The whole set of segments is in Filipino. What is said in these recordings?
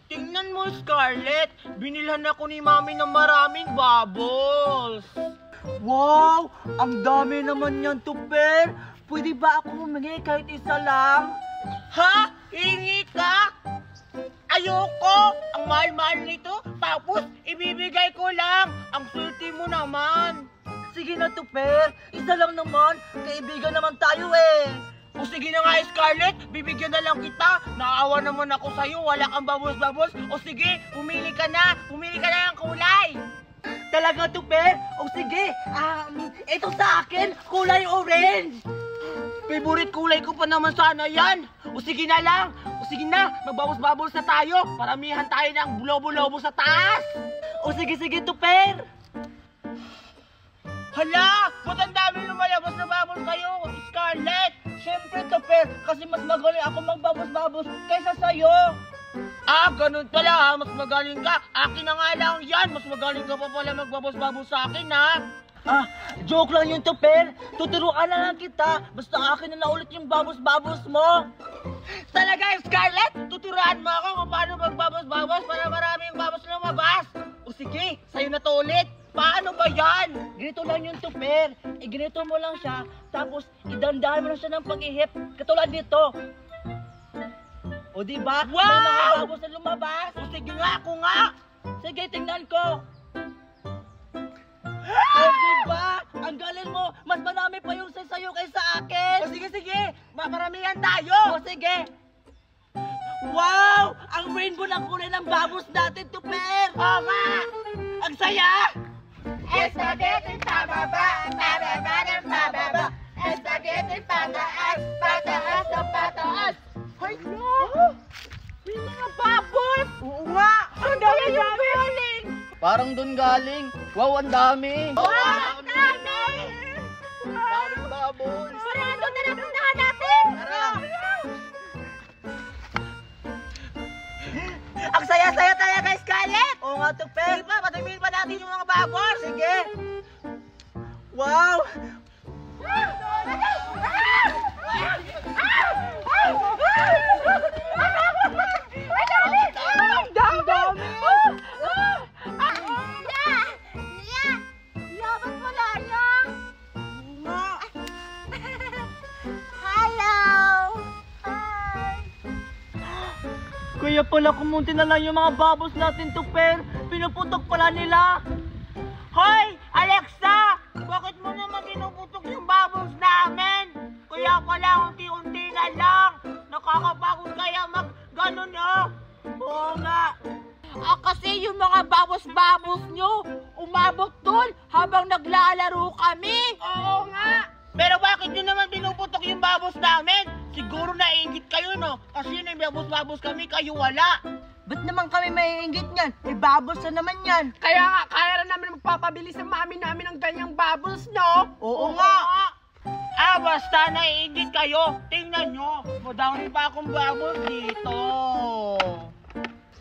Tingnan mo, Scarlett. Binilhan ako ni Mami ng maraming bubbles. Wow! Ang dami naman yan, Tuper. Pwede ba ako humingi kahit isa lang? Ha? Hingi ka? Ayoko! Ang mahal-mahal nito. Tapos, ibibigay ko lang. Ang swerte mo naman. Sige na, Tuper. Isa lang naman. Kaibigan naman tayo eh. O sige na nga, Scarlett, bibigyan na lang kita. Naawa naman ako sa'yo, wala kang babos-babos. O sige, pumili ka na ng kulay. Talaga, Tuper? O sige, ito sa akin, kulay orange. Favorite kulay ko pa naman sana yan. O sige na lang, magbabos-babos na tayo. Paramihan tayo ng lobo-lobo sa taas. O sige, Tuper. Hala, ba't ang dami lumalabas na babos kayo, Scarlett? Siyempre, Tuper, kasi mas magaling ako magbabos-babos kaysa sa'yo. Ganun pala ha, mas magaling ka. Akin na nga lang yan, mas magaling ka pa pala magbabos-babos sa akin ha. Joke lang yun, Tuper. Tuturuan na lang kita, basta akin na ulit yung babos-babos mo. Talaga, Scarlett? Tuturuan mo ako kung paano magbabos-babos para maraming babos lumabas. O sige, sa'yo na to ulit. Paano ba yan? Ganito lang yung Tuper. Ganito mo lang siya, tapos idandahan mo lang siya ng pag-ihip, katulad dito. O diba? Wow! May mga babos na lumabas. O sige nga, ako nga. Sige, tingnan ko. O diba? Ang galing mo. Mas marami pa yung sa'yo kaysa akin. O sige, maparamihan tayo. O sige. Wow! Ang rainbow na kulay ng babos natin, Tuper. Oo nga. Ang saya! Spaghetti pababa, pababa ng pababa. Spaghetti pataas, pataas ng pataas. Hoy, no! May mga bubbles! Oo nga! Ang dami galing! Parang doon galing. Wow, ang dami! Wow! Ang dami! Daming bubbles! Tara, doon na napuntahan natin! Tara! Ang saya-saya tayo, guys, Scarlett! Oo nga, Tuper! Sige pa, patayin pa natin yung mga bubbles! Sige! Wow! Ang dami! Labas mo lang yan! Hello! Hi! Kaya pala kumunti na lang yung mga bubbles natin, Tuper. Pinuputok pala nila. Hoy! Alexa! Bakit mo naman pinuputok yung bubbles namin? Kaya pala unti-unti na lang. Nakakapagod kaya mag-ganon Oo nga. Kasi yung mga babos-babos nyo, umabot dun habang naglalaro kami. Oo nga. Pero bakit nyo naman pinuputok yung bubbles namin? Siguro naiingit kayo, no? Kasi may babos-babos kami, kayo wala. Ba't naman kami maiinggit niyan? May bubbles na naman yan. Kaya nga, kaya na namin magpapabilis ng mami namin ng ganyang bubbles, no? Oo nga. Basta naiingit kayo. Tingnan nyo. Madami pa akong bubbles dito.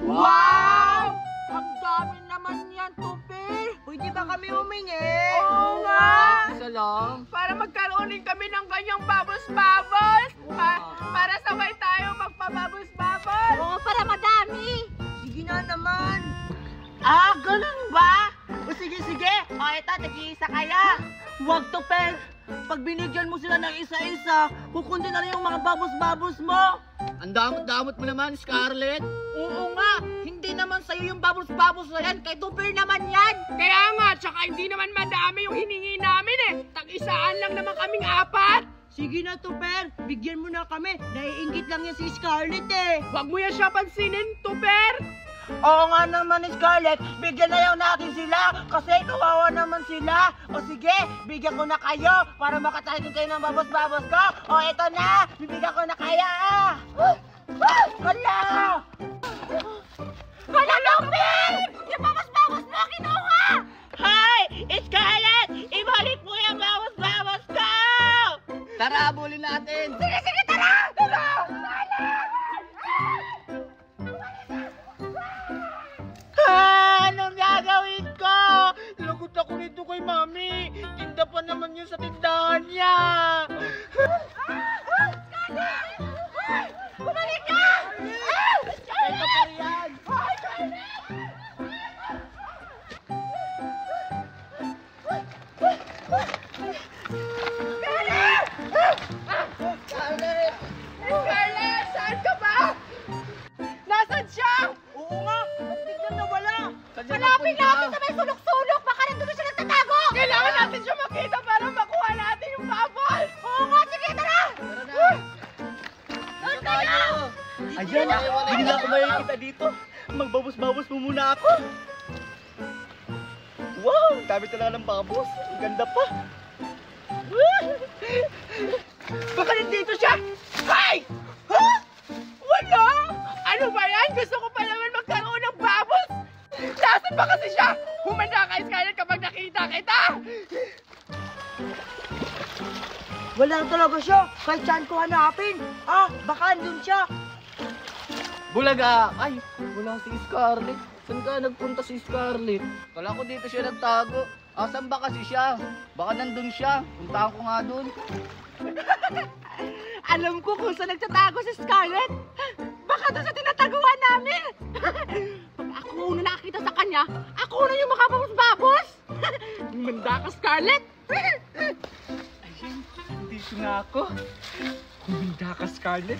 Wow! Ang dami naman yan, Tuper. Pwede ba kami humingi? Oo nga. Isa lang. Para magkaroon din kami ng ganyang bubbles-bubbles. Para sabay tayo magpa-bubbles-bubbles. Oo, para madami. Sige na naman. Ganun ba? O sige. O ito, tag-iisa kaya. Huwag, Tuper. Pag binigyan mo sila ng isa-isa, kukunti na rin yung mga babos-babos mo. Ang damot-damot mo naman, Scarlett. Oo nga. Hindi naman sa'yo yung bubbles-bubbles na yan. Kay Tuper naman yan. Kaya nga, tsaka hindi naman madami yung hiningi namin eh. Tag-isaan lang naman kaming 4. Sige na, Tuper. Bigyan mo na kami. Naiinggit lang yan si Scarlett eh. Huwag mo yan siya pansinin, Tuper. Oo nga naman, Scarlett. Bigyan na lang natin sila. Kasi kawawa naman sila. O sige, bigyan ko na kayo para makatahin kayo ng babos-babos ko. O eto na, bibigyan ko na kaya. Hala! Hala, Tuper! Yung babos-babos mo, kinuha! Hi! Scarlett! Ibalik mo yung babos-babos ko! Tara, abulin natin. Sige, tara! Tara! Anong gagawin ko? Lagot ako nito kay Mami. Tinda pa naman yun sa tindahan niya. Bumalik ka! Hindi na ako makikita dito. Magbabos-babos mo muna ako. Wow, dami talaga ng babos. Ang ganda pa. Baka nandito siya! Hay! Ha? Wala! Ano ba yan? Gusto ko pa naman magkaroon ng babos! Nasaan ba kasi siya? Humanda ka, Scarlett, kapag nakita kita! Wala talaga siya. Kahit saan ko hanapin. Baka andun siya. Bulaga! Ay, wala si Scarlett. Saan ka nagpunta si Scarlett? Kala ko dito siya nagtago. Asan ba kasi siya? Baka nandun siya. Puntahan ko nga dun. Alam ko kung saan nagtatago si Scarlett. Baka doon sa tinataguan namin. Pag ako una nakakita sa kanya, ako na yung makababos-babos. Manda ka, Scarlett. Ayun, dito nga ako. Humanda ka, Scarlett.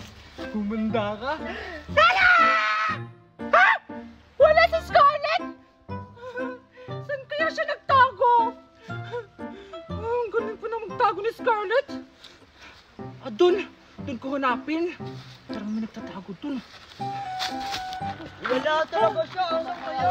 Humanda ka. Tara! Ha? Wala si Scarlett? Saan kaya siya nagtago? Ang galing pa na magtago ni Scarlett. Doon ko hanapin. Parang may nagtatago doon. Wala talaga siya. Asan kaya?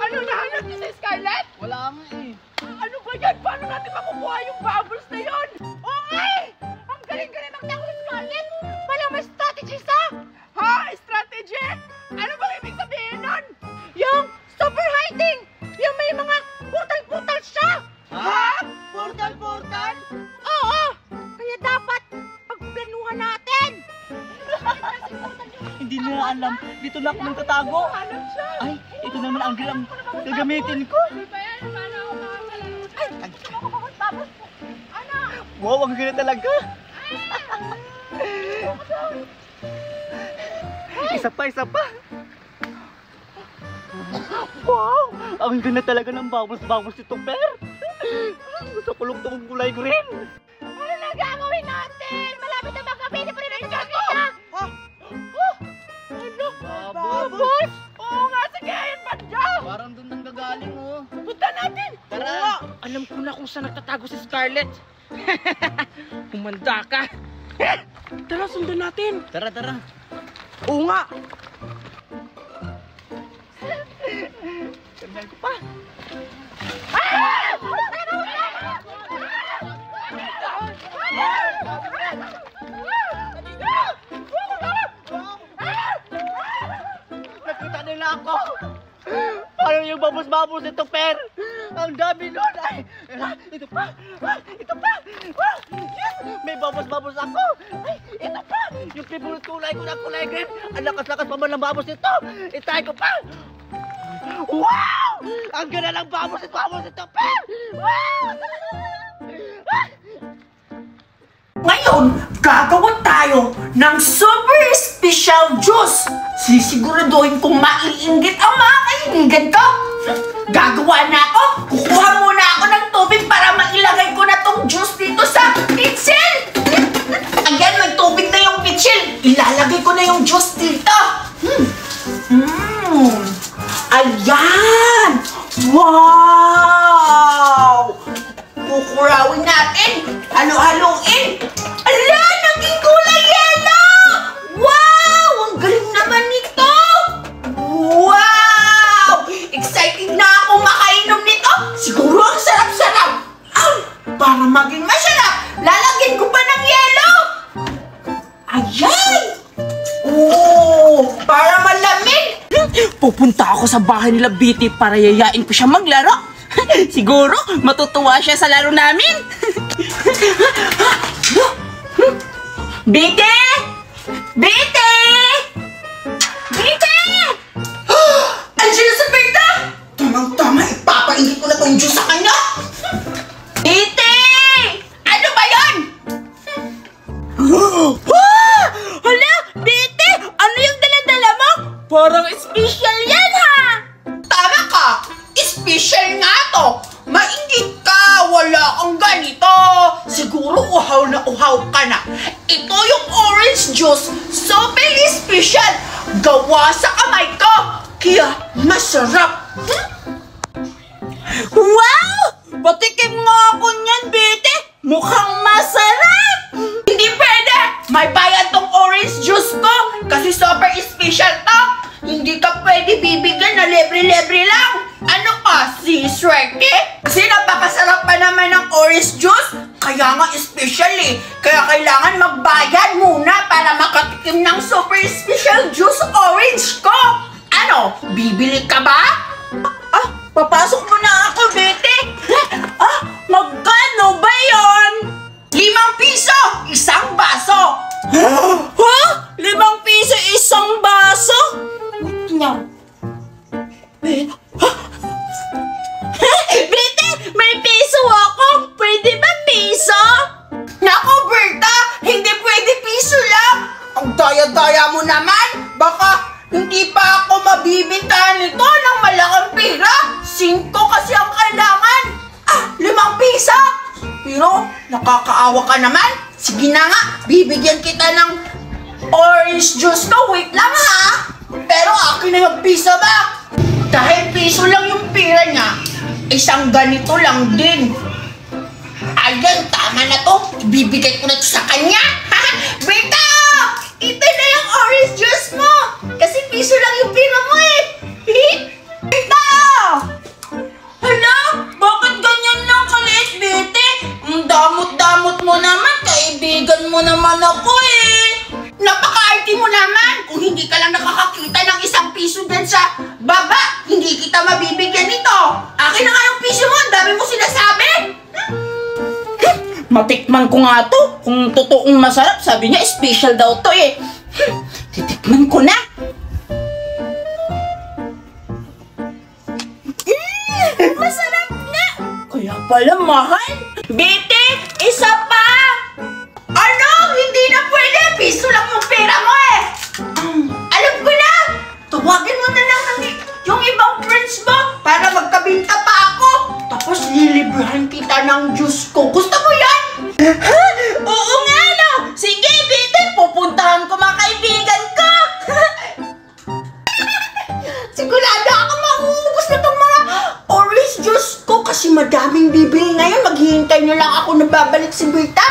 Ano nahanap niyo si Scarlett? Wala nga eh. Ano ba yan? Paano natin makukuha yung bubbles na yon? Okay! Ang galing-galing magtago ni Scarlett. Wala may strategy sa? Ha? Strategy? Ano bang ibig sabihin nun? Yung super hiding! Yung may mga portal-portal siya! Ha? Portal! Oo! Kaya dapat pagplanuhan natin! Hindi nila alam. Dito na ako nagtatago. Hanap siya. Ay, ito naman ang gilang gagamitin ko. Ano ba yan? Paano ako Babos! Ano? Wow, ang ganda talaga. Isa pa. Wow, ang ganda talaga ng babos-babos nito, Per. Gusto ko lugtong kulay green. Ano na gagawin natin? Malapit na bang kami? Hindi pa rin natin nakita! Ano? Babos? Oo nga, sige, ayun ba siya? Parang doon nang gagaling, oh. Punta natin! Tara. Alam ko na kung saan nagtatago si Scarlett. Humanda ka. Tara, sundan natin. Tara. Oo nga. Ganda ko pa. Nakita nila ako. Paano yung babos-babos nito, Per? Ang dami nun. Ay, ito pa. Yes! May babos-babos ako. Ay, ito pa. Yung favorite kulay ko na kulay green. Ang lakas-lakas pa man ng babos nito. Itay ko pa. Wow! Ang ganda ng babos nito, Per! Wow! Ngayon, gagawa tayo ng super special juice. Sisiguraduhin kong maiinggit ang mga kaibigan ko. Gagawa na ako. Kukuha muna ako ng tubig para mailagay ko na tong juice dito sa pitsil. Ayan, may tubig na yung pitsil. Ilalagay ko na yung juice dito. Ayan! Wow! Kukurawin natin. Halo-haloin. Ala, naging kulay yellow! Wow! Ang galing naman nito! Wow! Excited na ako makainom nito. Siguro ang sarap-sarap. Para maging masarap, lalagyan ko pa ng yellow. Ayan! Oh, para malamig. Pupunta ako sa bahay nila Bitty para yayain ko siya maglaro. Siguro, matutuwa siya sa laro namin. Bitty! Bitty! Bitty! Andiyan na sa Berta! Tamang-tama, ipapainit ko na tong juice sa kanya. Bitty! Ano ba yun? Hala, Bitty! Ano yung dala-dala mo? Parang special yan, ha? Tama ka! Special nga to! Mainggit ka! Wala kang ganito! Siguro uhaw na uhaw ka na. Ito yung orange juice. So very special! Gawa sa kamay ko! Kaya masarap! Wow! Patikim nga ako niyan, Bitty! Mukhang masarap! Hindi pwede! may bayad tong orange juice ko kasi super special to. Hindi ka pwede bibigyan na libre-libre lang. Ano ka, si swerte? Kasi napakasarap pa naman ng orange juice. Kaya nga special eh. Kaya kailangan magbayad muna para makatikim ng super special juice orange ko. Ano, bibili ka ba? Papasok mo na ako, Bete. Magkano ba yun? 5 piso, isang baso. Ha? 5 piso, isang baso? Wait lang. Bete, may piso ako. Pwede ba piso? Naku, Berta, hindi pwede piso lang. Ang daya-daya mo naman. Baka hindi pa ako mabibintahan nito ng malaking pera. 5 kasi ang kailangan. 5 piso. Pero nakakaawa ka naman. Sige na nga, bibigyan kita ng orange juice ko. Wait lang ha. Pero akin na yung piso ba? Dahil piso lang yung pera niya, isang ganito lang din. Ayan, tama na to. Ibibigay ko na to sa kanya. Beta! Ito na yung orange juice mo. Kasi piso lang yung pera mo eh. Beta! Hala, bakit ganyan lang kaliit, Bete? Ang damot-damot mo naman. Kaibigan mo naman ako eh. Napaka-arty mo naman. Kung hindi ka lang nakakakita ng 1 piso dyan sa baba, hindi kita mabibigyan nito. Akin na nga yung piso mo. Ang dami mo sinasabi. Matikman ko nga to. Kung totoong masarap, sabi niya special daw to eh. Titikman ko na. Masarap na. Kaya pala mahal. Bete, isa pa. Ano? Hindi na pwede. Piso lang yung pera mo eh. Alam ko na. Tawagin mo na lang yung ibang friends mo para magkabinta pa ako. Tapos lilibrahan kita ng juice ko. Gusto mo yan? Oo nga no. Sige, Bete. Pupuntahan ko mga kaibigan ko. Sigurado ako mauubos na itong mga orange juice ko kasi madaming bibili ngayon. Maghihintay nyo lang ako na babalik si Berta.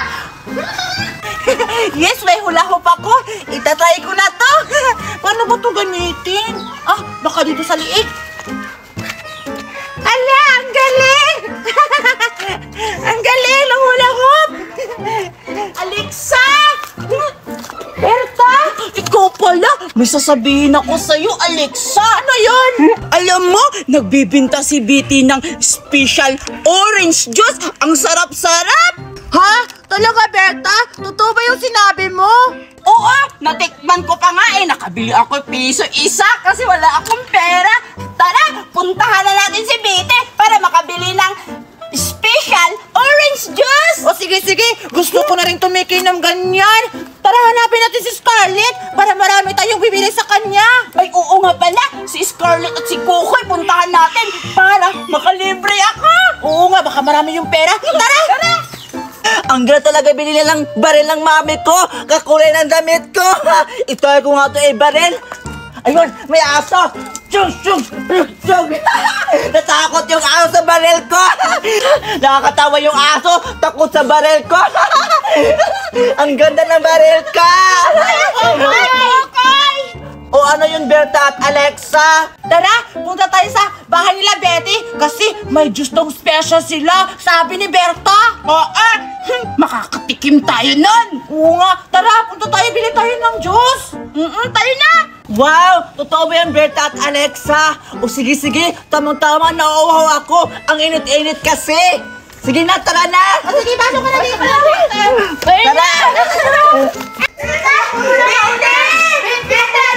Yes, may hula hoop ako. Itatry ko na to. Paano ba to gamitin? Baka dito sa liig. Ala, ang galing! Ang galing ng hula hoop! Alexa! Berta! Ikaw pala! May sasabihin ako sa'yo, Alexa! Ano yun? Alam mo, nagbibinta si BT ng special orange juice. Ang sarap-sarap! Ha? Talaga, Berta? Totoo ba yung sinabi mo? Oo, natikman ko pa nga eh. Nakabili ako piso isa kasi wala akong pera. Tara, puntahan na natin si BT para makabili ng special orange juice. O sige, gusto ko na rin tumikinom ganyan. Tara, hanapin natin si Scarlett para marami tayong bibili sa kanya. Ay, oo nga pala, si Scarlett at si Kukoy puntahan natin para makalibre ako. Oo nga, baka marami yung pera. Tara! Ang ganda talaga binili lang baril ng mami ko. Kakulay ng damit ko. Ito ko nga ito baril. Ayun, may aso. Chung! Natakot yung aso sa baril ko. Nakakatawa yung aso. Takot sa baril ko. Ang ganda ng baril ka. O ano yun, Berta at Alexa? Tara, punta tayo sa bahay nila Betty kasi may juice tong special sila, sabi ni Berta. Oo, makakatikim tayo nun. Oo nga, tara, punta tayo, bili tayo ng juice. Tayo na. Wow, totoo ba yan, Berta at Alexa? O sige, tamang-tama, nauuhaw ako. Ang init-init kasi. Sige na, tara na. O sige, pasok ka na dito. Tara.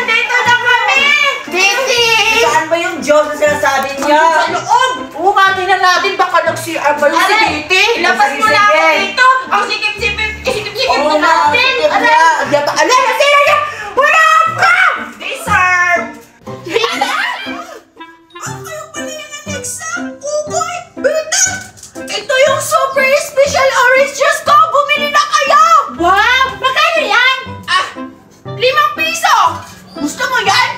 Dito na kami! Titi! Saan ba yung Diyos na sinasabi niya? Sa loob! Umatin na natin, baka nag-CR ba yung si Titi? Ilabas mo na ako dito! Ang sikip-sikip mo natin! Ala, nasira yung hulap ka! Deserve! Ang kayo pala yung Alexa! Kukoy! Berta! Ito yung super special orange juice ko! Bumili na kayo! Wow! Magkano yan? 5 piso! Gusto mo yan?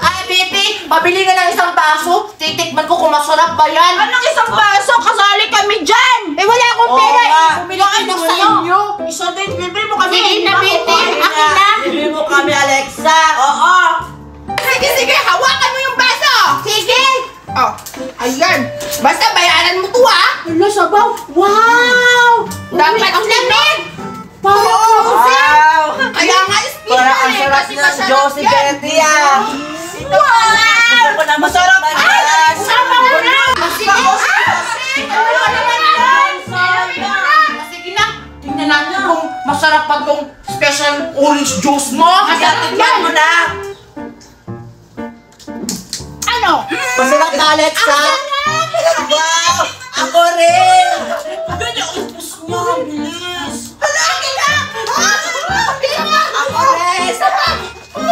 Ay, Betty, pabili ka ng isang baso. Titikman ko kung masarap ba yan. Anong isang baso? Kasali kami dyan! Eh, wala akong pera. Bumili Bakit kayo mo sa'yo. ninyo? Isa din, bibili mo kami. Sige na, Betty. Akin Akin na. Bibili mo kami, Alexa. Oo. Sige, hawakan mo yung baso. Sige. Oh, ayan. Basta bayaran mo to, ah. Hala, sabaw. Wow! Dapat ang lamig. Parang wow! Kaya nga, special Parang ang eh, sarap kasi ng masarap Josie yan. Betty ah. Gusto ko na masarap. Ay, Sama ko na. Sige. Ano naman yan? Sige na. Tingnan natin kung masarap pa tong special orange juice mo. Tignan mo na. Ano? Masarap na, Alexa. Wow! Ako rin. Ganyan, ubus niya. Bilis. Halaki na. Ako rin.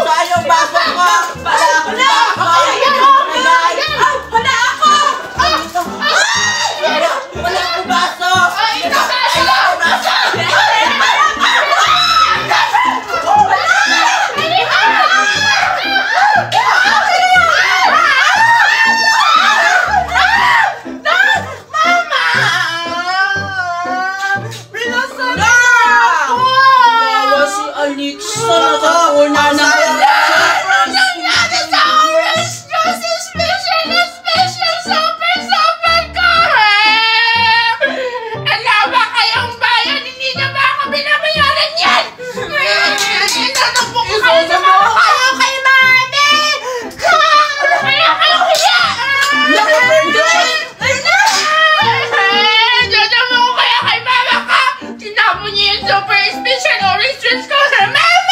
Saan yung baso ko? Wala ako na. Wala ako. Wala akong baso. Bawa si Alexa. Nakakuna na. Super special orange juice ko, ma'am!